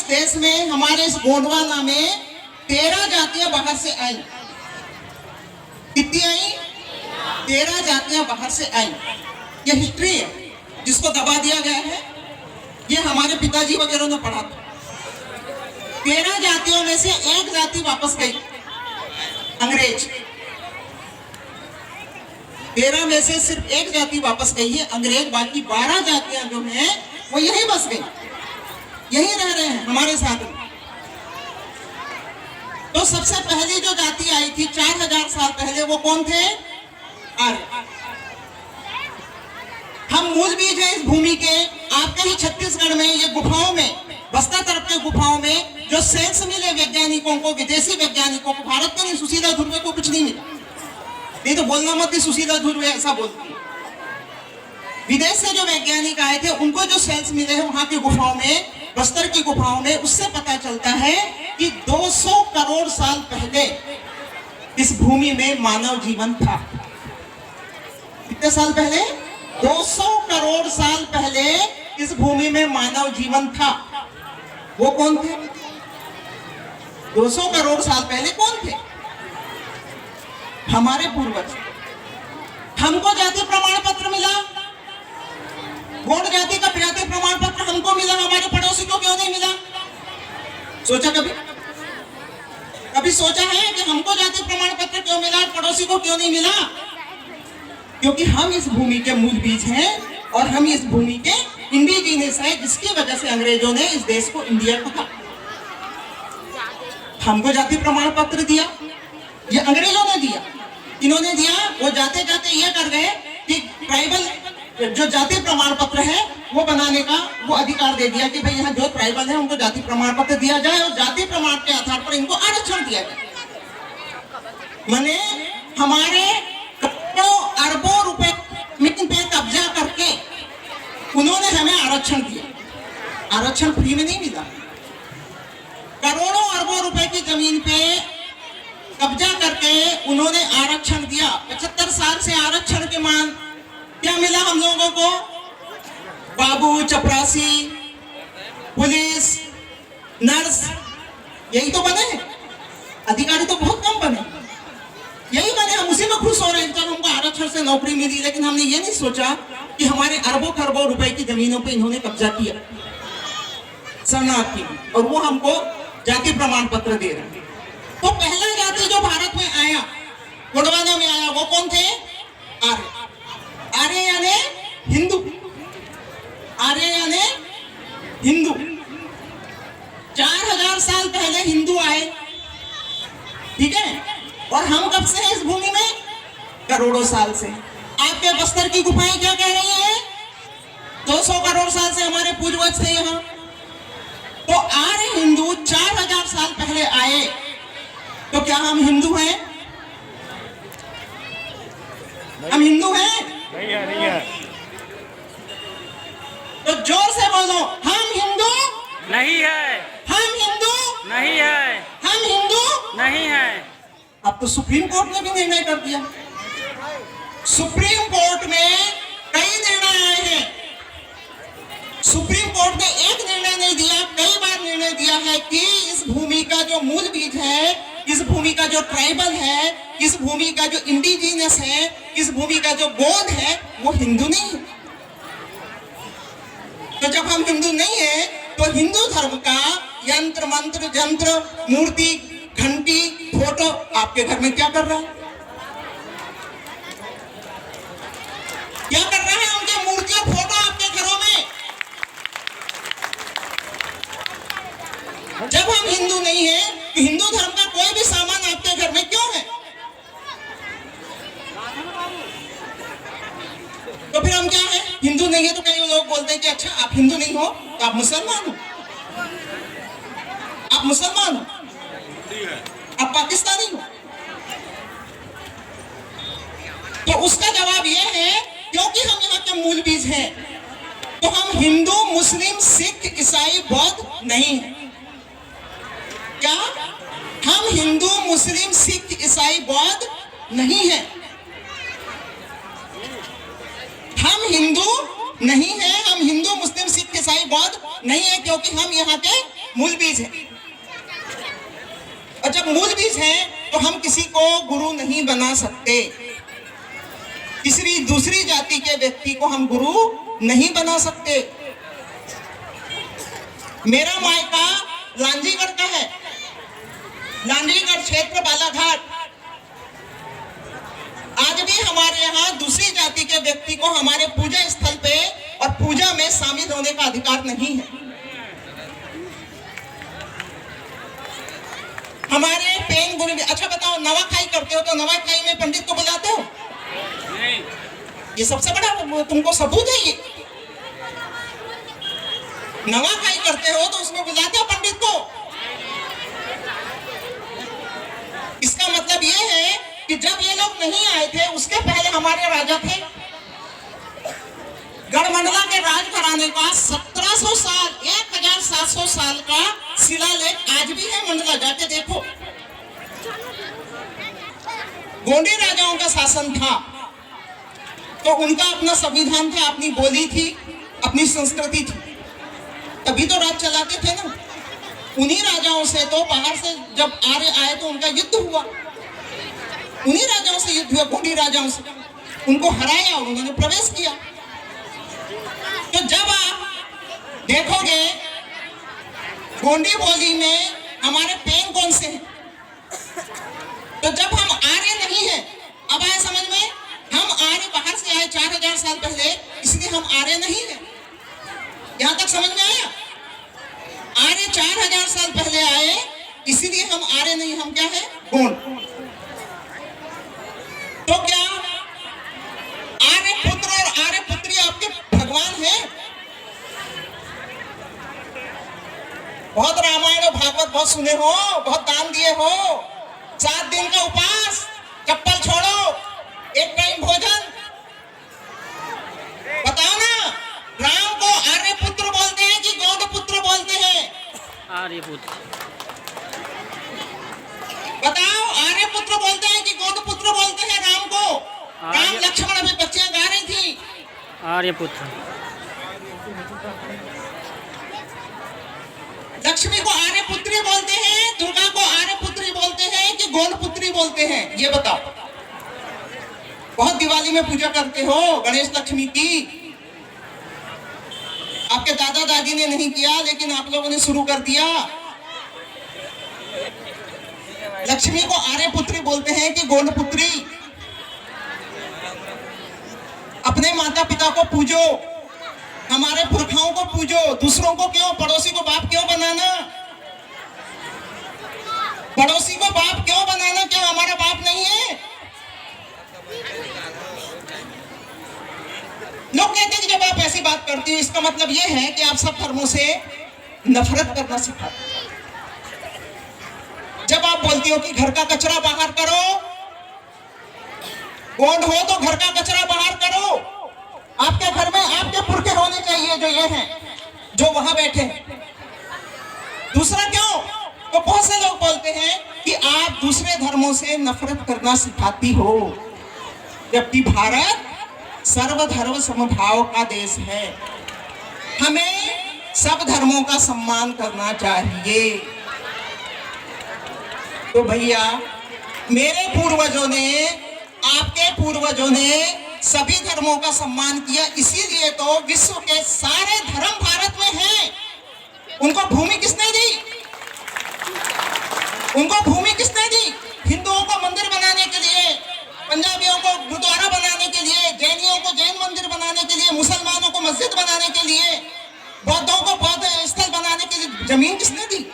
देश में, हमारे इस गोंडवाना में 13 जातियां बाहर से आई। कितनी आई? 13 जातियां बाहर से आई। ये हिस्ट्री है जिसको दबा दिया गया है। ये हमारे पिताजी वगैरह ने पढ़ा था। 13 जातियों में से एक जाति वापस गई, अंग्रेज। 13 में से सिर्फ एक जाति वापस गई है, अंग्रेज। बाकी 12 जातियां जो हैं वो यहीं बस गई, यहीं रह रहे हैं हमारे साथ में। तो सबसे पहली जो जाति आई थी 4000 साल पहले, वो कौन थे? आर्य। हम मूल बीज हैं इस भूमि के। आपके ही छत्तीसगढ़ में ये गुफाओं में, बस्तर तरफ के गुफाओं में जो सेल्स मिले वैज्ञानिकों को, विदेशी वैज्ञानिकों को, भारत में नहीं, सुशीला धुर्वे को कुछ नहीं मिला। नहीं तो बोलना मत कि सुशीला धुर्वे ऐसा बोलती है। विदेश से जो वैज्ञानिक आए थे उनको जो सेल्स मिले हैं वहां की गुफाओं में, बस्तर की गुफाओं में, उससे पता चलता है कि 200 करोड़ साल पहले इस भूमि में मानव जीवन था। कितने साल पहले? 200 करोड़ साल पहले इस भूमि में मानव जीवन था। वो कौन थे? 200 करोड़ साल पहले कौन थे? हमारे पूर्वज। हमको जाति प्रमाण पत्र मिला, गौड़ जाति का जाति प्रमाण पत्र हमको मिला, हमारे पड़ोसी को क्यों नहीं मिला? सोचा कभी? कभी सोचा है कि हमको जाति प्रमाण पत्र क्यों मिला, पड़ोसी को क्यों नहीं मिला? क्योंकि हम इस भूमि के मूल बीज हैं और हम इस भूमि के इंडिजीनियस है, जिसकी वजह से अंग्रेजों ने इस देश को इंडिया कहा। हमको जाति प्रमाण पत्र दिया, ये अंग्रेजों ने दिया। इन्होंने दिया, वो जाते जाते ये कर गए कि ट्राइबल जो जाति प्रमाण पत्र है वो बनाने का वो अधिकार दे दिया कि भाई यहाँ जो ट्राइबल है उनको जाति प्रमाण पत्र दिया जाए और जाति प्रमाण के आधार पर इनको आरक्षण दिया जाए। माने हमारे करोड़ों अरबों रुपए जमीन पे कब्जा करके उन्होंने हमें आरक्षण दिया। आरक्षण फ्री में नहीं मिला। करोड़ों अरबों रुपए की जमीन पे कब्जा करके उन्होंने आरक्षण दिया। 75 साल से आरक्षण की मांग। क्या मिला हम लोगों को? बाबू, चपरासी, पुलिस, नर्स, यही तो बने। अधिकारी तो बहुत कम बने, यही बने। हम उसी में खुश हो रहे हैं जब हमको आरक्षण से नौकरी मिली। लेकिन हमने ये नहीं सोचा कि हमारे अरबों खरबों रुपए की जमीनों पे इन्होंने कब्जा किया शरणार्थी, और वो हमको जाति प्रमाण पत्र दे रहे हैं। तो पहला जाति जो भारत में आया, गोंडवाना में आया, वो कौन थे? आर्य। आर्य यानी हिंदू। आर्य यानी हिंदू। 4000 साल पहले हिंदू आए, ठीक है। और हम कब से हैं इस भूमि में? करोड़ों साल से। आपके बस्तर की गुफाएं क्या कह रही हैं? 200 करोड़ साल से हमारे पूर्वज थे यहाँ। तो आर्य हिंदू 4000 साल पहले आए, तो क्या हम हिंदू हैं? हम हिंदू हैं? नहीं है, नहीं है। तो जोर से बोलो, हम हिंदू नहीं है, हम हिंदू नहीं है, हम हिंदू नहीं है। अब तो सुप्रीम कोर्ट ने भी निर्णय कर दिया। सुप्रीम कोर्ट में कई निर्णय आए हैं। सुप्रीम कोर्ट ने एक निर्णय नहीं दिया, कई बार निर्णय दिया है कि इस भूमि का जो मूल बीज है, इस भूमि का जो ट्राइबल है, इस भूमि का जो इंडिजीनियस है, इस भूमि का जो गोंड है, वो हिंदू नहीं है। तो जब हम हिंदू नहीं है तो हिंदू धर्म का यंत्र मंत्र जंत्र मूर्ति घंटी फोटो आपके घर में क्या कर रहा है? क्या कर रहा है उनके मूर्तियों फोटो आपके घरों में? जब हम हिंदू नहीं है तो हिंदू धर्म का कोई भी सामान आपके घर में क्यों है? तो फिर हम क्या है? हिंदू नहीं है तो कई लोग बोलते हैं कि अच्छा आप हिंदू नहीं हो तो आप मुसलमान हो, आप मुसलमान हो, आप पाकिस्तानी हो। तो उसका जवाब यह है क्योंकि हम यहाँ के मूल बीज हैं तो हम हिंदू मुस्लिम सिख ईसाई बौद्ध नहीं है। क्या हम हिंदू मुस्लिम सिख ईसाई बौद्ध नहीं है? हम हिंदू नहीं है, हम हिंदू मुस्लिम सिख ईसाई बौद्ध नहीं है क्योंकि हम यहाँ के मूल बीज है। और जब मूल बीज है तो हम किसी को गुरु नहीं बना सकते, किसी दूसरी जाति के व्यक्ति को हम गुरु नहीं बना सकते। मेरा मायका लांजीगढ़ का है, लांजीगढ़ क्षेत्र बालाघाट। आज भी हमारे यहाँ दूसरी जाति के व्यक्ति को हमारे पूजा स्थल पे और पूजा में शामिल होने का अधिकार नहीं है। हमारे पेन गुरु, अच्छा बताओ, नवाखाई करते हो तो नवाखाई में पंडित को बुलाते हो? नहीं। ये सबसे बड़ा तुमको सबूत है। ये नवाखाई करते हो तो उसमें बुलाते हो पंडित को। इसका मतलब ये है कि जब ये लोग नहीं आए थे उसके पहले हमारे राजा थे। गढ़मंडला के राज घराने का 1700 साल 1700 साल का शिलालेख आज भी है, मंडला जाके देखो। गोंडी राजाओं का शासन था तो उनका अपना संविधान था, अपनी बोली थी, अपनी संस्कृति थी, तभी तो राज चलाते थे ना। उन्हीं राजाओं से तो बाहर से जब आर्य आए तो उनका युद्ध हुआ, उन्हीं राजाओं से युद्ध हुआ, गोंडी राजाओं से। उनको हराया और उन्होंने प्रवेश किया। तो जब आप देखोगे गोंडी बोली में हमारे पेन कौन से हैं, तो जब हम आर्य नहीं है, अब आए समझ में, हम आर्य बाहर से आए 4000 साल पहले, इसलिए हम आर्य नहीं है। यहां तक समझ में आया? आर्य 4000 साल पहले आए, इसीलिए हम आर्य नहीं, हम क्या है? गोंड। तो क्या आर्य पुत्र और आर्य पुत्री आपके भगवान है? बहुत रामायण और भागवत बहुत सुने हो, बहुत दान दिए हो, 7 दिन का उपवास, चप्पल छोड़ो, एक टाइम भोजन। बताओ ना, राम को आर्य पुत्र बोलते हैं कि गौड़ पुत्र बोलते हैं? आर्य पुत्र। बताओ, आर्य पुत्र बोलते हैं कि गौड़ पुत्र बोलते हैं राम को? राम लक्ष्मण अभी बच्चियां गा रही थी। आर्य पुत्र। लक्ष्मी को आर्य पुत्री बोलते हैं, दुर्गा को आर्य पुत्री बोलते हैं कि गौड़ पुत्री बोलते हैं? ये बताओ। बहुत दिवाली में पूजा करते हो गणेश लक्ष्मी की, आपके दादा दादी ने नहीं किया लेकिन आप लोगों ने शुरू कर दिया। लक्ष्मी को आर्य पुत्री बोलते हैं कि गौड़ पुत्री? अपने माता पिता को पूजो, हमारे पुरखाओं को पूजो, दूसरों को क्यों, पड़ोसी को बाप क्यों बनाना? पड़ोसी को बाप क्यों बनाना? क्यों हमारा बाप नहीं है? लोग कहते हैं कि जब आप ऐसी बात करती हो इसका मतलब यह है कि आप सब धर्मों से नफरत करना सिखाते हो। जब आप बोलती हो कि घर का कचरा बाहर करो, गोंड हो तो घर का कचरा बाहर करो, आपके घर में आपके पुरखे होने चाहिए जो ये हैं, जो वहां बैठे हैं। दूसरा क्यों? तो बहुत से लोग बोलते हैं कि आप दूसरे धर्मों से नफरत करना सिखाती हो, जबकि भारत सर्वधर्म समभाव का देश है। हमें सब धर्मों का सम्मान करना चाहिए। तो भैया, मेरे पूर्वजों ने, आपके पूर्वजों ने सभी धर्मों का सम्मान किया, इसीलिए तो विश्व के सारे धर्म भारत में हैं। उनको भूमि किसने दी? उनको भूमि किसने दी? हिंदुओं को मंदिर बनाने के लिए, पंजाबियों को गुरुद्वारा बनाने के लिए, जैनियों को जैन मंदिर बनाने के लिए, मुसलमानों को मस्जिद बनाने के लिए, बौद्धों को बौद्ध स्थल बनाने के लिए जमीन किसने दी?